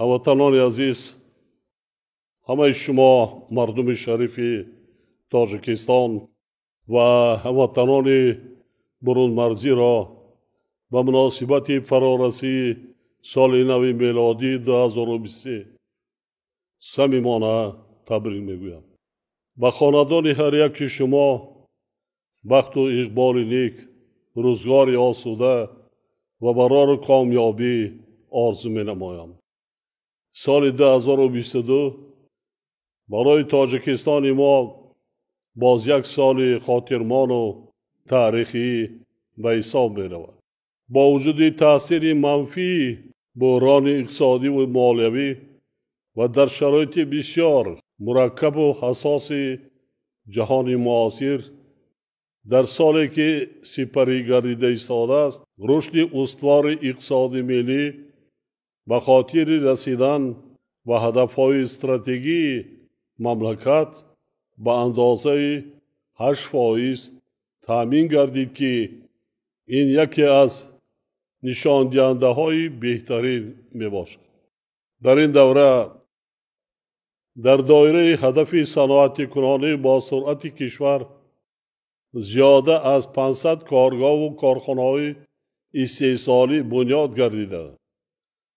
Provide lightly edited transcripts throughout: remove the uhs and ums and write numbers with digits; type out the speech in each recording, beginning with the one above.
هموطنان عزیز، همه شما مردم شریف تاجیکستان و هموطنان برون مرزی را به مناسبت فرارسی سال نو میلادی 2023 صمیمانه تبریک میگویم. به خاندان هر یک شما بخت و اقبال نیک، روزگار آسوده و برار کامیابی آرزو می نمایم. سال 2022 برای تاجیکستان ما باز یک سال خاطرمان و تاریخی به حساب می رود. با وجود تاثیر منفی بحران اقتصادی و مالیوی و در شرایط بسیار مرکب و حساس جهان معاصر، در سالی که سپری گردیده ایستاده است، رشد استوار اقتصاد ملی به خاطر رسیدن به هدفهای استراتژی مملکت به اندازه 8% تامین گردید که این یکی از نشان دهنده های بهترین می باشد. در این دوره در دایره هدف صنعت کنانه با سرعت کشور زیاده از 500 کارگاه و کارخانه‌های استحصالی بنیاد گردیده.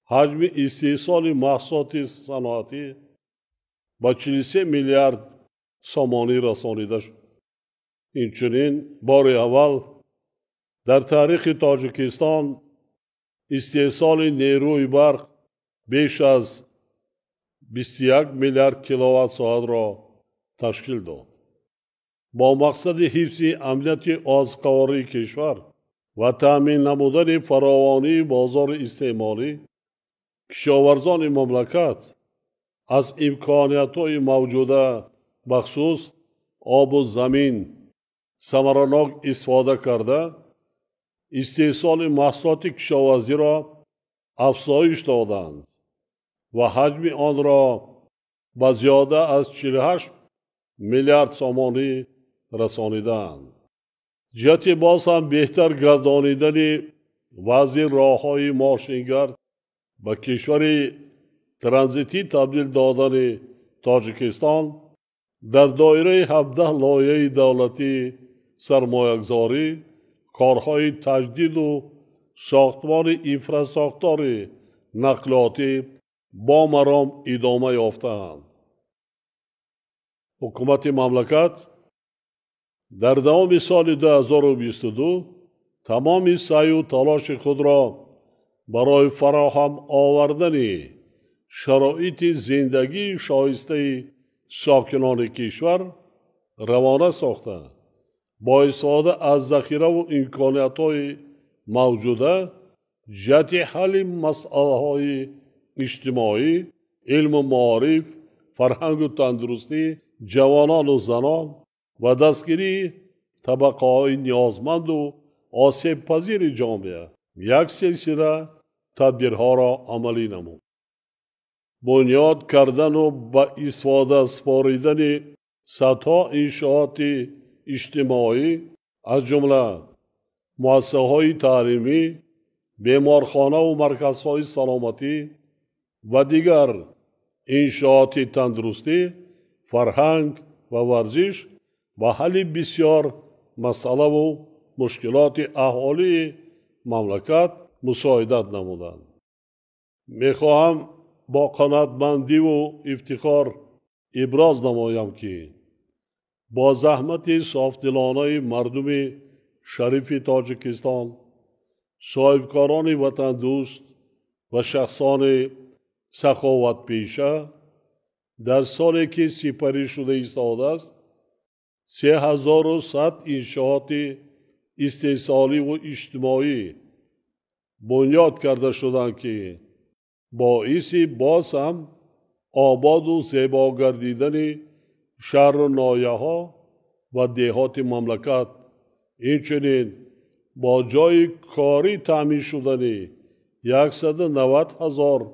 حجم استحصال محصولات صنعتی به 43 میلیارد سامانی رسانیده شد. اینچنین بار اول در تاریخ تاجیکستان استحصال نیروی برق بیش از 21 میلیارد کیلووات ساعت را تشکیل داد. با مقصد حفظ امنیت آزقواری کشور و تامین نمودن فراوانی بازار استعماری، کشاورزان مملکت از امکانیت‌های موجوده بخصوص آب و زمین ثمرناک استفاده کرده استحصال محصولات کشاورزی را افزایش دادند و حجم آن را به زیاده از 48 میلیارد سامانی رسانیدند. جهت باز هم بهتر گردانیدن وضع راه‌های ماشینگرد به کشور ترانزیتی تبدیل دادن تاجیکستان در دایره 17 لایحه دولتی سرمایه‌گذاری، کارهای تجدید و ساختمان انفراستراکچور نقلیاتی با مرام ادامه یافته‌اند. حکومت مملکت در دوام سال 2022 تمام سعی و تلاش خود را برای فراهم آوردن شرایط زندگی شایسته ساکنان کشور روانه ساخته، با استفاده از ذخیره و امکانیت‌های موجوده جهت حل مسائل اجتماعی، علم و معارف، فرهنگ و تندرستی جوانان و زنان و دستگیری طبقه‌های نیازمند و آسیب پذیر جامعه یک سلسله تدبیرها را عملی نمود. بنیاد کردن و با استفاده سپاریدن صدها انشاءات اجتماعی از جمله مؤسسه‌های تعلیمی، بیمارخانه و مرکزهای سلامتی و دیگر انشاءات تندرستی، فرهنگ و ورزش و حل بسیار مسائل و مشکلات اهالی مملکت مساعدت نمودند. میخواهم با قناعتمندی و افتخار ابراز نمایم که با زحمت صافدلانه مردم شریف تاجیکستان، صاحبکاران وطن دوست و شخصان سخاوت پیشه، در سالی که سپری شده ایستاده است 3100 انشاءات استحصالی و اجتماعی بنیاد کرده شدند که باعث باز هم آباد و زیبا گردیدن شهر و ناحیه‌ها و دهات مملکت، اینچنین با جای کاری تامین شدن 190,000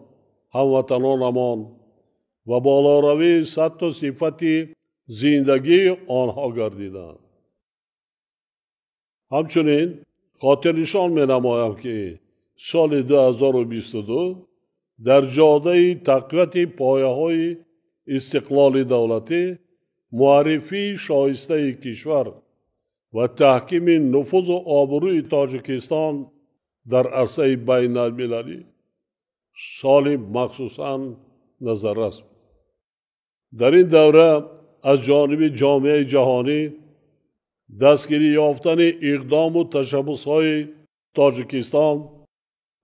هموطنانمان و بالاروی سطح و صفت زندگی آنها گردیدند. همچنین خاطر نشان می نمایم که سال 2022 در جاده تقویت پایه‌های استقلال دولتی، معرفی شایسته کشور و تحکیم نفوذ و آبروی تاجیکستان در عرصه بین المللی سال مخصوصاً نظررس بود. در این دوره از جانب جامعه جهانی دستگیری یافتن اقدام و تشبس‌های تاجیکستان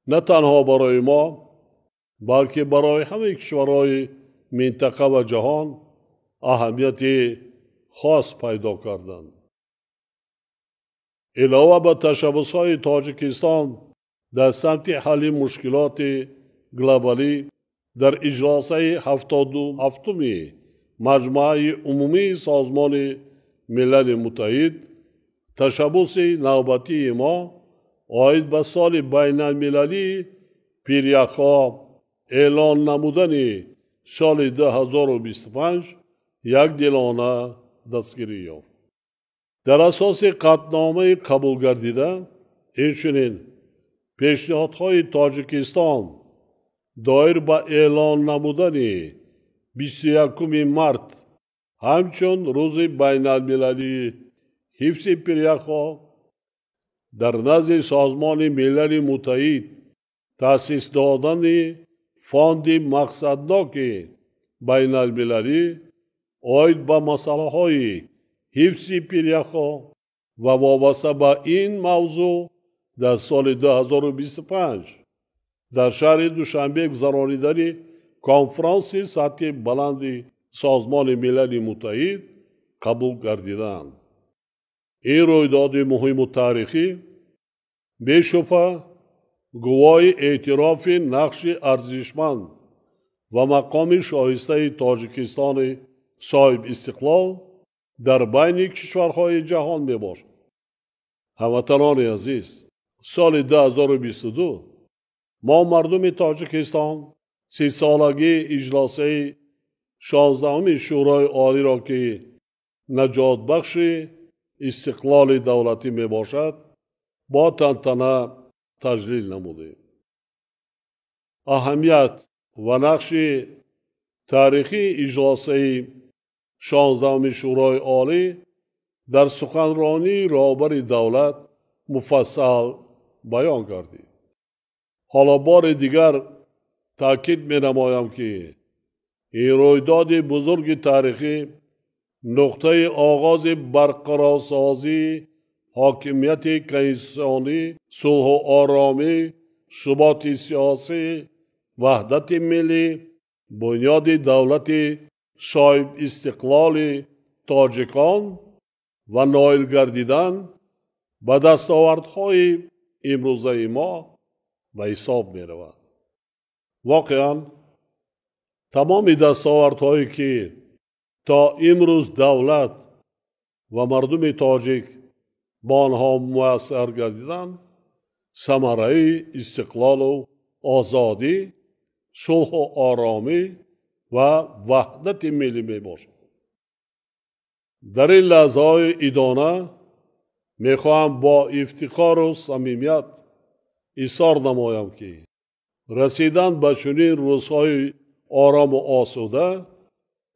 نه تنها برای ما بلکه برای همه کشورهای منطقه و جهان اهمیت خاص پیدا کردند. علاوه بر تشبس‌های تاجیکستان در سمت حل مشکلات گلوبالی، در اجلاس 77 مجمع عمومی سازمان ملل متحد تشبس نوبتی ما عاید به سال بین المللی پیریخا اعلان نمودن سال 2025 یک دلانه دستگیری یافت. در اساس قطعنامه قبول گردیده اینچنین پیشنهادهای تاجیکستان دایر به اعلان نمودن 21 مارت همچون روز بین المللی حفظ پیریخا در نزد سازمان ملل متحد تأسیس دادن فاند مقصدناک بین المللی عاید به مسئله های حفظ پیریخا و وابسته به این موضوع در سال 2025 در شهر دوشنبه گذرانیدن کنفرانس سطح بلند سازمان ملل متحد قبول گردیدند. این رویداد مهم و تاریخی بی‌شبهه گواه اعتراف نقش ارزشمند و مقام شایسته تاجیکستان صاحب استقلال در بین کشورهای جهان میباشد. هموطنان عزیز، سال 2022 ما مردم تاجیکستان 30 سالگی اجلاس 16 شورای عالی را که نجات بخش استقلال دولتی می باشد با تنتنه تجلیل نمودیم. اهمیت و نقش تاریخی اجلاس 16 شورای عالی در سخنرانی رهبر دولت مفصل بیان کردید. حالا بار دیگر تاکید می نمایم که این رویداد بزرگ تاریخی نقطه آغاز برقرارسازی حاکمیت کنستیتوشنی، صلح و آرامی، ثبات سیاسی، وحدت ملی، بنیاد دولت صاحب استقلال تاجیکان و نائل گردیدن به دستاوردهای امروزه ما به حساب می رود. واقعا تمام دستاوردهایی که تا امروز دولت و مردم تاجیک با آنها مؤثر گردیدند ثمره استقلال و آزادی، صلح و آرامی و وحدت ملی می باشد. در این لحظه های ادانه می خواهم با افتخار و صمیمیت اظهار نمایم که رسیدن به چنین روزهای آرام و آسوده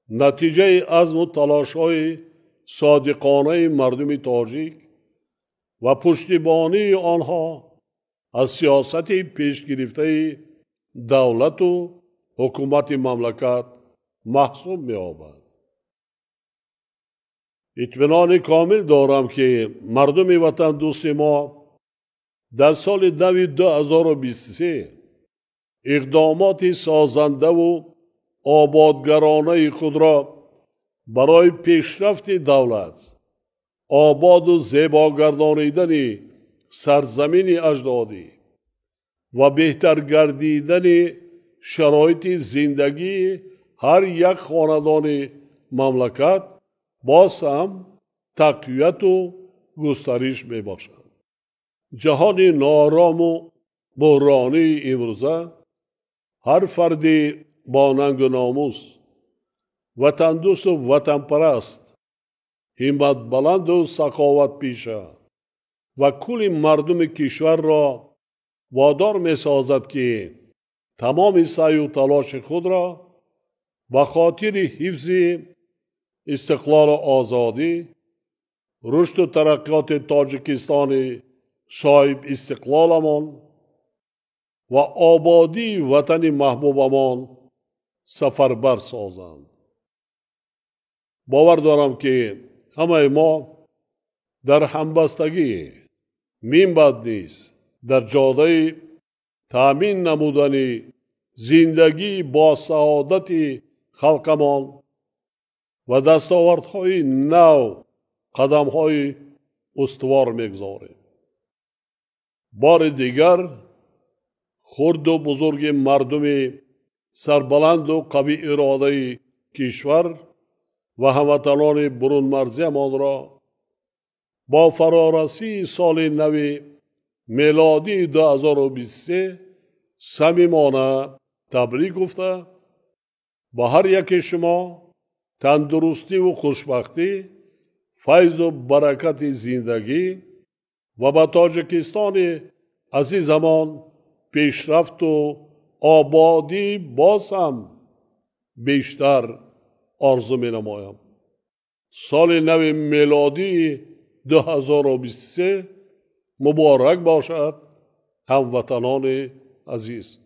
نتیجه عزم و تلاش های صادقانه مردم تاجیک و پشتیبانی آنها از سیاست پیش گرفته دولت و حکومت مملکت محسوب می یابد. اطمینان کامل دارم که مردم وطن دوست ما در سال 2023 اقدامات سازنده و آبادگرانه خود را برای پیشرفت دولت، آباد و زیبا گردانیدن سرزمین اجدادی و بهتر گردیدن شرایط زندگی هر یک خاندان مملکت باز هم تقویت و گسترش می باشد. جهان نارام و بحرانی امروزه هر فردی با ننگ و ناموس، وطن دوست و وطن پرست، همت بلند و سخاوت پیشه و کل مردم کشور را وادار می سازد که تمام سعی و تلاش خود را به خاطر حفظ استقلال و آزادی، رشد و ترقیات تاجیکستان صاحب استقلالمان و آبادی وطن محبوبمان سفربر سازند. باور دارم که همه ما در همبستگی میم بد نیست در جاده تامین نمودن زندگی با سعادت خلقمان و دستاوردهای نو قدمهای استوار میگذاریم. بار دیگر خرد و بزرگ مردم سربلند و قوی اراده کشور و هموطنان برون مرزیمان را با فرارسی سال نو میلادی 2023 صمیمانه تبریک گفته با هر یک شما تندرستی و خوشبختی، فیض و برکت زندگی و با تاجیکستان عزیزمان پیشرفت و آبادی باز هم بیشتر آرزو می نمایم. سال نو میلادی 2023 مبارک باشد هموطنان عزیز.